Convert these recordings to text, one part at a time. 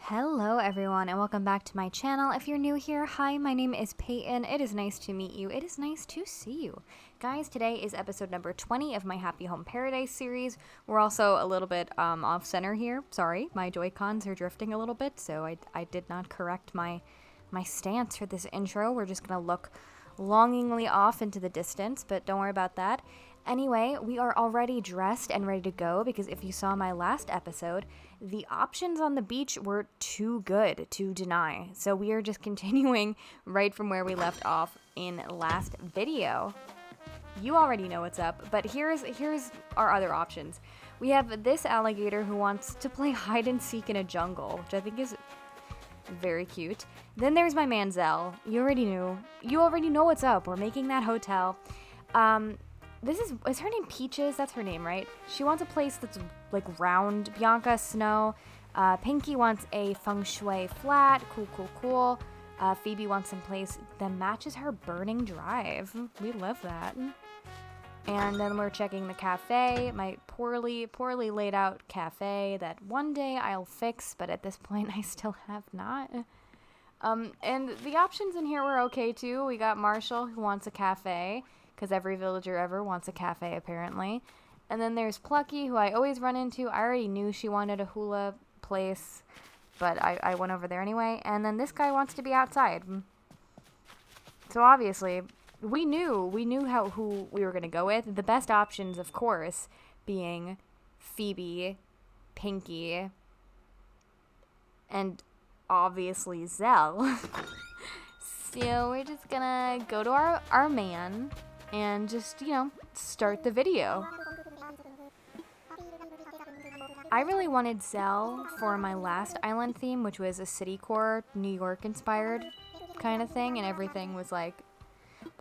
Hello everyone and welcome back to my channel. If you're new here, hi, my name is Peyton. It is nice to meet you. It is nice to see you. Guys, today is episode number 20 of my Happy Home Paradise series. We're also a little bit off center here. Sorry, my Joy-Cons are drifting a little bit, so I did not correct my stance for this intro. We're just going to look longingly off into the distance, but don't worry about that. Anyway, we are already dressed and ready to go because if you saw my last episode, the options on the beach were too good to deny. So we are just continuing right from where we left off in last video. You already know what's up, but here's our other options. We have this alligator who wants to play hide and seek in a jungle, which I think is very cute. Then there's my man Zell. You already know what's up. We're making that hotel. Is her name Peaches? That's her name, right? She wants a place that's like round. Bianca, snow. Pinky wants a feng shui flat. Cool. Phoebe wants some place that matches her burning drive. We love that. And then we're checking the cafe, my poorly laid out cafe that one day I'll fix, but at this point I still have not. And the options in here were okay too. We got Marshall who wants a cafe, because every villager ever wants a cafe apparently. And then there's Plucky, who I always run into. I already knew she wanted a hula place, but I went over there anyway. And then this guy wants to be outside. So obviously, we knew who we were going to go with. The best options, of course, being Phoebe, Pinky, and obviously Zell. So we're just gonna go to our man and just, start the video. I really wanted Zell for my last island theme, which was a citycore, New York inspired kind of thing, and everything was like,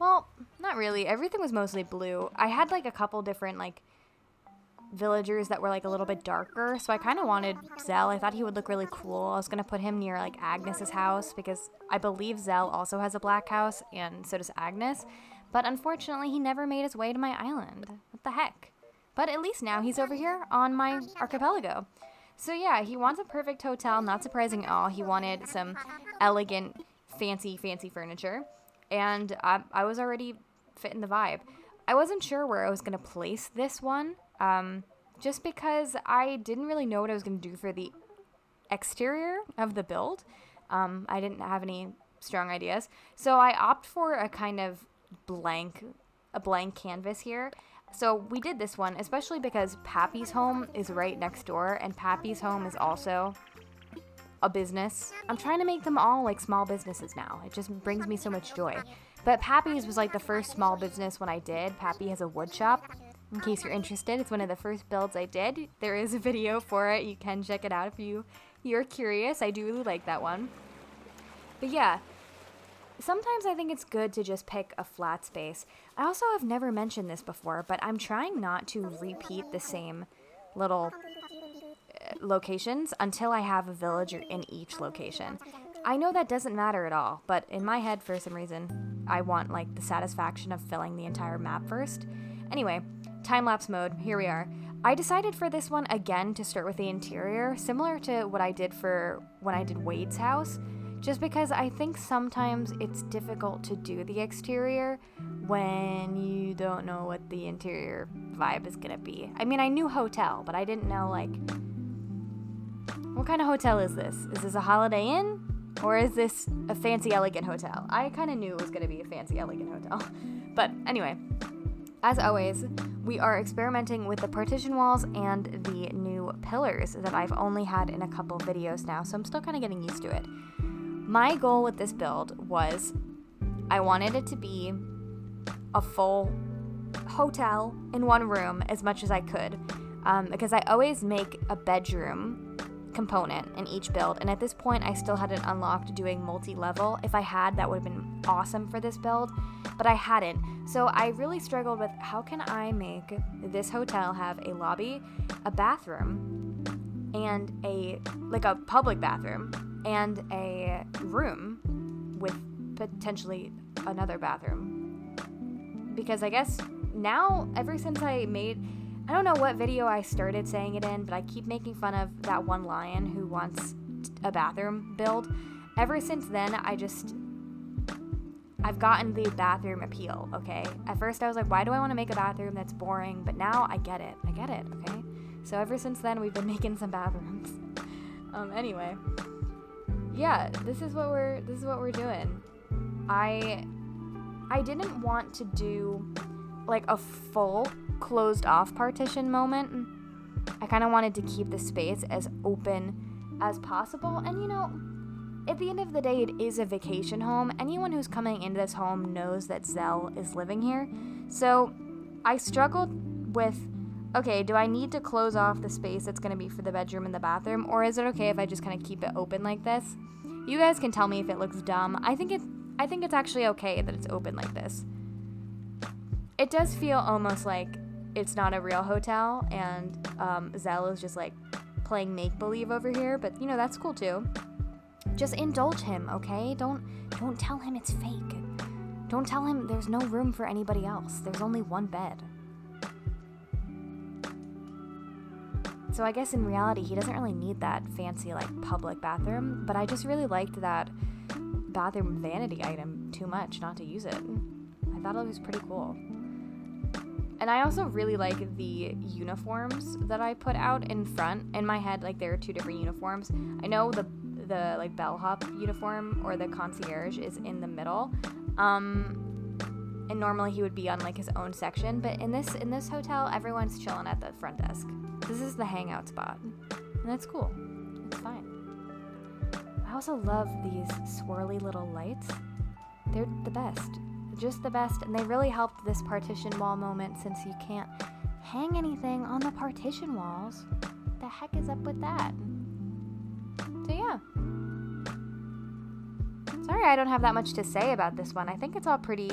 well, not really. Everything was mostly blue. I had like a couple different like villagers that were like a little bit darker, so I kind of wanted Zell. I thought he would look really cool. I was gonna put him near like Agnes's house because I believe Zell also has a black house and so does Agnes, but unfortunately he never made his way to my island. What the heck? But at least now he's over here on my archipelago. So yeah, he wants a perfect hotel, not surprising at all. He wanted some elegant fancy furniture, and I was already fitting the vibe. I wasn't sure where I was gonna place this one, just because I didn't really know what I was going to do for the exterior of the build. I didn't have any strong ideas. So I opt for a kind of blank canvas here. So we did this one, especially because Pappy's home is right next door, and Pappy's home is also a business. I'm trying to make them all like small businesses now. It just brings me so much joy. But Pappy's was like the first small business when I did. Pappy has a wood shop. In case you're interested, it's one of the first builds I did. There is a video for it. You can check it out if you're curious. I do really like that one. But yeah, sometimes I think it's good to just pick a flat space. I also have never mentioned this before, but I'm trying not to repeat the same little locations until I have a villager in each location. I know that doesn't matter at all, but in my head, for some reason, I want like the satisfaction of filling the entire map first. Anyway, time-lapse mode, here we are. I decided for this one, again, to start with the interior, similar to what I did for when I did Wade's house, just because I think sometimes it's difficult to do the exterior when you don't know what the interior vibe is gonna be. I mean, I knew hotel, but I didn't know, like, what kind of hotel is this? Is this a Holiday Inn? Or is this a fancy, elegant hotel? I kind of knew it was gonna be a fancy, elegant hotel. But anyway, as always, we are experimenting with the partition walls and the new pillars that I've only had in a couple videos now, so I'm still kind of getting used to it. My goal with this build was I wanted it to be a full hotel in one room as much as I could, because I always make a bedroom component in each build, and at this point I still hadn't unlocked doing multi-level. If I had, that would have been awesome for this build, but I hadn't. So I really struggled with how can I make this hotel have a lobby, a bathroom, and a public bathroom, and a room with potentially another bathroom. Because I guess now, ever since I don't know what video I started saying it in, but I keep making fun of that one lion who wants a bathroom build. Ever since then, I've gotten the bathroom appeal, okay? At first I was like, why do I want to make a bathroom that's boring? But now I get it, okay? So ever since then, we've been making some bathrooms. Anyway. Yeah, this is what we're doing. I didn't want to do like a full closed off partition moment. I kind of wanted to keep the space as open as possible. And you know, at the end of the day, it is a vacation home. Anyone who's coming into this home knows that Zell is living here. So I struggled with, okay, do I need to close off the space that's going to be for the bedroom and the bathroom? Or is it okay if I just kind of keep it open like this? You guys can tell me if it looks dumb. I think it's actually okay that it's open like this. It does feel almost like it's not a real hotel, and Zell is just like playing make-believe over here, but you know, that's cool too. Just indulge him, okay? Don't tell him it's fake. Don't tell him there's no room for anybody else. There's only one bed. So I guess in reality, he doesn't really need that fancy, like, public bathroom, but I just really liked that bathroom vanity item too much not to use it. I thought it was pretty cool. And I also really like the uniforms that I put out in front. In my head, like, there are two different uniforms. I know the like bellhop uniform or the concierge is in the middle. And normally he would be on like his own section, but in this hotel, everyone's chilling at the front desk. This is the hangout spot, and that's cool. It's fine. I also love these swirly little lights. They're the best. Just the best, and they really helped this partition wall moment since you can't hang anything on the partition walls. The heck is up with that? So yeah. Sorry I don't have that much to say about this one. I think it's all pretty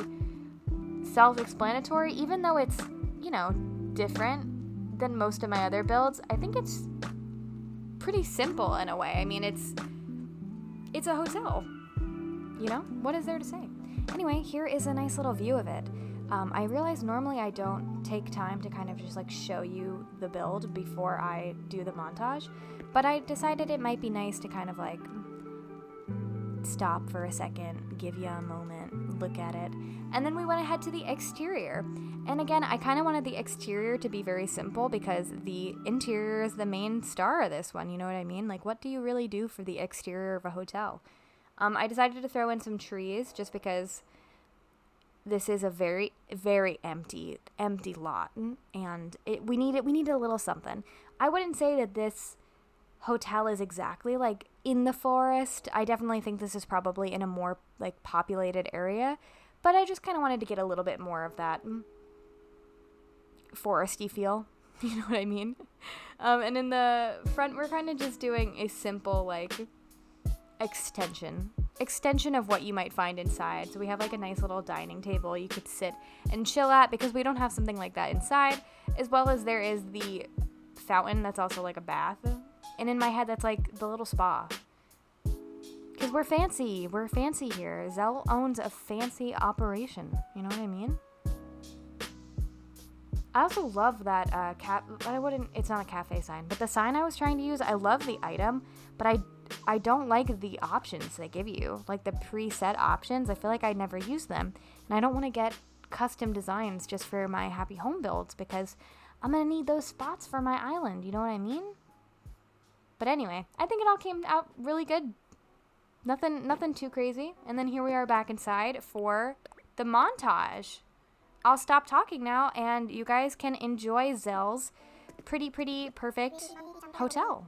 self-explanatory, even though it's, you know, different than most of my other builds. I think it's pretty simple in a way. I mean, it's a hotel. You know? What is there to say? Anyway, here is a nice little view of it. I realize normally I don't take time to kind of just like show you the build before I do the montage, but I decided it might be nice to kind of like stop for a second, give you a moment, look at it, and then we went ahead to the exterior. And again, I kind of wanted the exterior to be very simple because the interior is the main star of this one, you know what I mean? Like, what do you really do for the exterior of a hotel? I decided to throw in some trees just because this is a very, very empty lot, and we needed a little something. I wouldn't say that this hotel is exactly like in the forest. I definitely think this is probably in a more like populated area, but I just kind of wanted to get a little bit more of that foresty feel. You know what I mean? And in the front, we're kind of just doing a simple like extension of what you might find inside. So we have like a nice little dining table you could sit and chill at because we don't have something like that inside, as well as there is the fountain that's also like a bath, and in my head that's like the little spa, because we're fancy here. Zell owns a fancy operation, you know what I mean? I also love that it's not a cafe sign, but the sign I was trying to use, I love the item, but I don't like the options they give you, like the preset options. I feel like I never use them, and I don't want to get custom designs just for my happy home builds because I'm going to need those spots for my island, you know what I mean? But anyway, I think it all came out really good. Nothing too crazy. And then here we are back inside for the montage. I'll stop talking now, and you guys can enjoy Zell's pretty perfect hotel.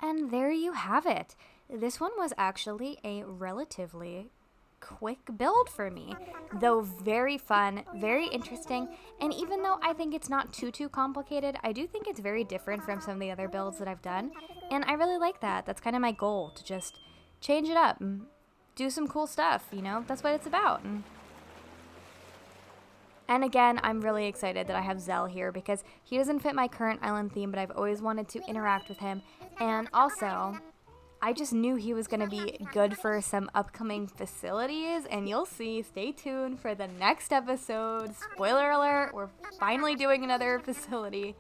And there you have it. This one was actually a relatively quick build for me, though very fun, very interesting, and even though I think it's not too complicated, I do think it's very different from some of the other builds that I've done, and I really like that. That's kind of my goal, to just change it up and do some cool stuff, you know? That's what it's about. And again, I'm really excited that I have Zell here because he doesn't fit my current island theme, but I've always wanted to interact with him, and also I just knew he was going to be good for some upcoming facilities, and you'll see. Stay tuned for the next episode. Spoiler alert, we're finally doing another facility.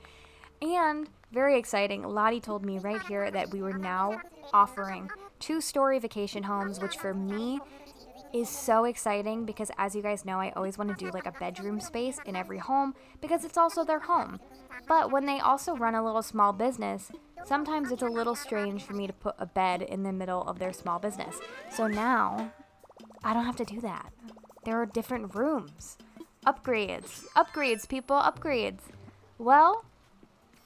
And very exciting, Lottie told me right here that we were now offering 2-story vacation homes, which for me is so exciting because, as you guys know, I always want to do like a bedroom space in every home because it's also their home. But when they also run a little small business, sometimes it's a little strange for me to put a bed in the middle of their small business. So now I don't have to do that. There are different rooms. Upgrades. Upgrades, people. Upgrades. Well,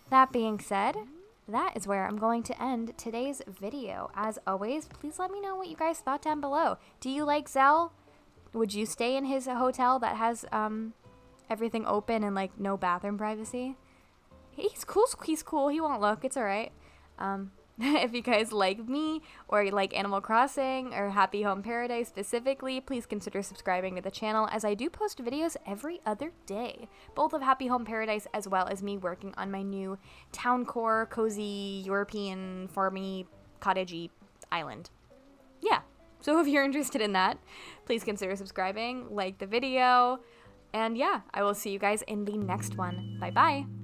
that being said, that is where I'm going to end today's video. As always, please let me know what you guys thought down below. Do you like Zell? Would you stay in his hotel that has everything open and like no bathroom privacy? He's cool. He's cool. He won't look. It's all right. If you guys like me or you like Animal Crossing or Happy Home Paradise specifically, please consider subscribing to the channel, as I do post videos every other day, both of Happy Home Paradise as well as me working on my new town core, cozy, European, farmy, cottagey island. Yeah. So if you're interested in that, please consider subscribing, like the video, and yeah, I will see you guys in the next one. Bye-bye.